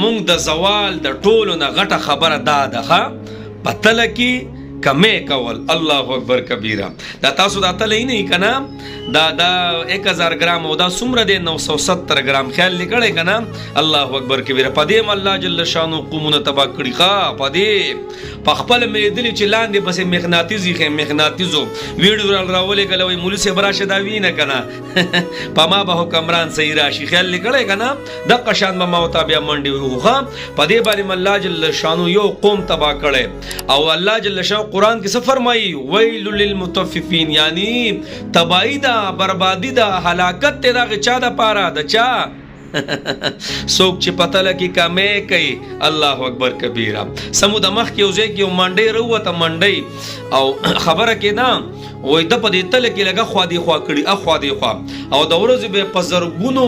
مونږ د زوال د ټولو نه غټه خبره دا ده پتله کې کمې کول. الله اکبر کبیره. دا تاسو دا تله نه کنا دا 1000 ګرام او دا څومره دی 970 ګرام خیال لیکړی کنا. الله اکبر کبیره. پدې الله جل شانو قومونه تبا کړی ښا پدې په خپل مې دلی چې لاندې بس مغناطیسي مغناطیسو ویډیو راولې غلوي مولوی سی براشه دا وینه کنا پما به حکمران صحیح راشي خیال لیکړی کنا د قشان ما او تابع منډي وغه پدې باندې الله جل شانو یو قوم تبا کړي او الله جل شانو قرآن کې څه فرمایي ویل للمطففین یعنی تباہی دا بربادی دا هلاکت ته دا چا د پاره د چا څوک چې پته لګي کمې کوي. الله اکبر کبیره. سمود مخ کې اوځي کې منډي وروته منډي او خبره کې نه وای د پدې تل کې لګه خوا دی خوا کړي اخوا دی خوا او د ورځې به پزرګونو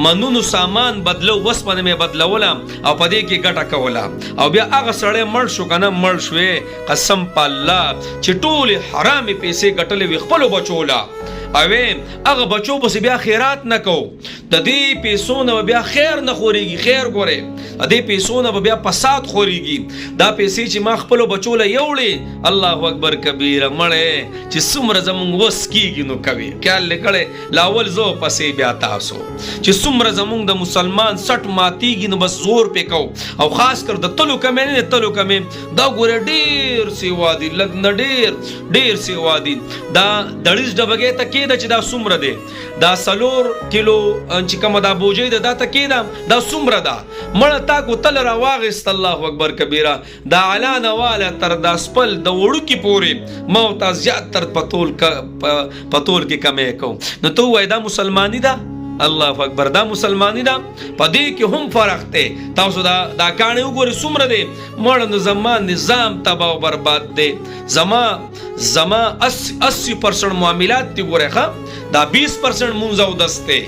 منونو سامان بدلو وسپنه مې بدلوله او پدې کې ګټه کوله او بیا هغه سړی مړ شو کنه مړ شوې قسم په الله چې ټول حرامي پیسې ګټلې وي خپل بچوله اوې هغه بچو بس بیا خیرات نه کو د دې پیسو نه بیا خیر نه خوريږي خیر ګوره د دې پیسو نه بیا فساد خوريږي دا پیسې چې ما خپل بچوله یوړې الله اکبر کبیره مړې چې څومره زمونږ وس کیږي نو کوي خیال لکړې لاول زو پسې بیا تاسو چې څومره زمونږ د مسلمان سټ ماتیږي نو بس زور پې کو او خاص کر د تلو کمې نه تلو کمې دا ګوره ډیر سیوا دي لګ نه ډیر سیوا دي دا دړیز ډبګې ته دا چې دا څومره دی دا 3 کیلو چې کوم دا بوجي دا ته کېدم دا څومره ده مړه تا کو تل را واغست. الله اکبر کبیره. دا علانه والا تر دا سپل د وړو کې پورې موت زیات تر پتول کې کمې کو نو ته وای دا مسلمانی ده. الله اکبر. دا مسلمانی ده پدې کې هم فرق دی. تاسو دا کانه وګورئ څومره دی مړ نو زمان نظام تباہ او برباد دی. زما 80% معاملات دی ګوره دا 20% مونږ او دسته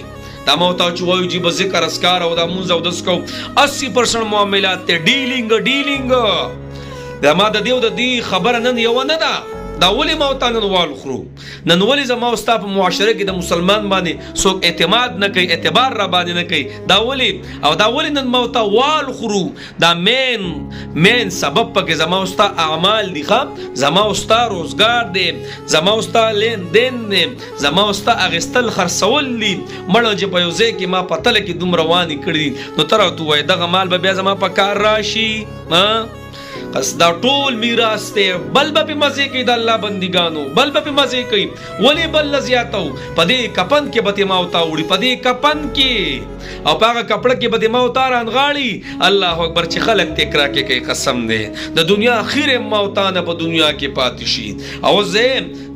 دا موتا چوي جی ذکر اسکار او دا مونږ او دس کو 80% معاملات ته ډیلینګ دا ما د دیو د دی خبر نن یو نه ده دا ولی موتا نن وال خرو نن ولی زما واست په معاشره کې د مسلمان باندې څوک اعتماد نه کوي اعتبار را باندې نه کوي دا ولی او دا ولی نن موتا وال خرو دا مین سبب پکې زما واست اعمال دي زما واست روزګار دي زما واست لین دین دي زما واست اغستل خرڅول دي مړ چې په یوځای کې ما پتل کې دوم رواني کړی نو تر تو وای دغه مال به بیا زما په کار راشي قص دا ټول میراث ته بل به مزه کوي د الله بندګانو بل به مزه کوي ولی بل زیاتو پدې کپن کې به ما وتا وړي پدې کپن کې او پاګه کپڑا کې به ما وتا رانغاړي. الله اکبر. چې خلک تکرا کې کوي قسم دې د دنیا اخیره موتا نه په دنیا کې پاتې شي او زه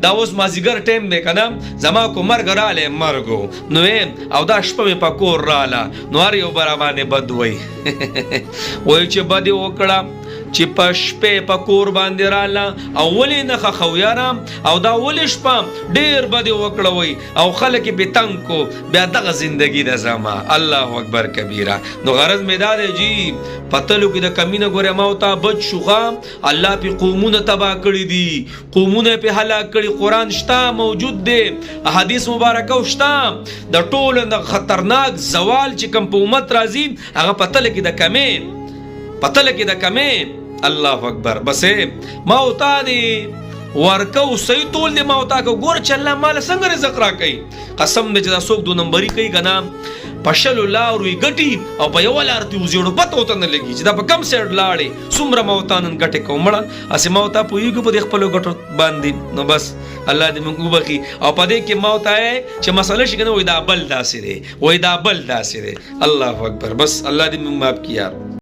دا اوس مازیګر ټیم دی کنه زما کو مرګ رااله مرګو نو او دا شپه په کور رااله نو اړ یو برابر بد وای وای چې بد وکړه چې په شپې په کور باندې رااله او ولې نه خویارم او دا ولې شپه ډیر بد وکړوي او خلک به تنگ کو بیا دغه زندگی د زما. الله اکبر کبیره. نو غرض میدان جی پتلو کې د کمینه ګوره ما او تا بچ شوغه الله په قومونه تبا کړی دي قومونه په هلاک کړي. قران شتا موجود دی احادیث مبارکه شتا د ټولو د خطرناک زوال چې کوم په امت راځي هغه پتل کې د کمې پتل کې د کمې. الله اکبر. بسې ما او تا دی ورکو سې ټول دی ما او تا کو ګور چې الله مال څنګه رزق را کوي قسم دې چې دا څوک 2 نمبرې کوي کنه پښلو لاوري ګټي او په یو لارتي وزیړو پته وته نه لګي چې دا په کم سیډ لاړې څومره ما او تا نن ګټه کومړه اسې ما او تا پویږي په خپل ګټو باندې نو بس الله دې موږ وبخي او پدې کې ما او تا چې مسله شي کنه وای دا بل داسې دی وای دا بل داسې دی. الله اکبر. بس الله دې موږ معاف کړي یار.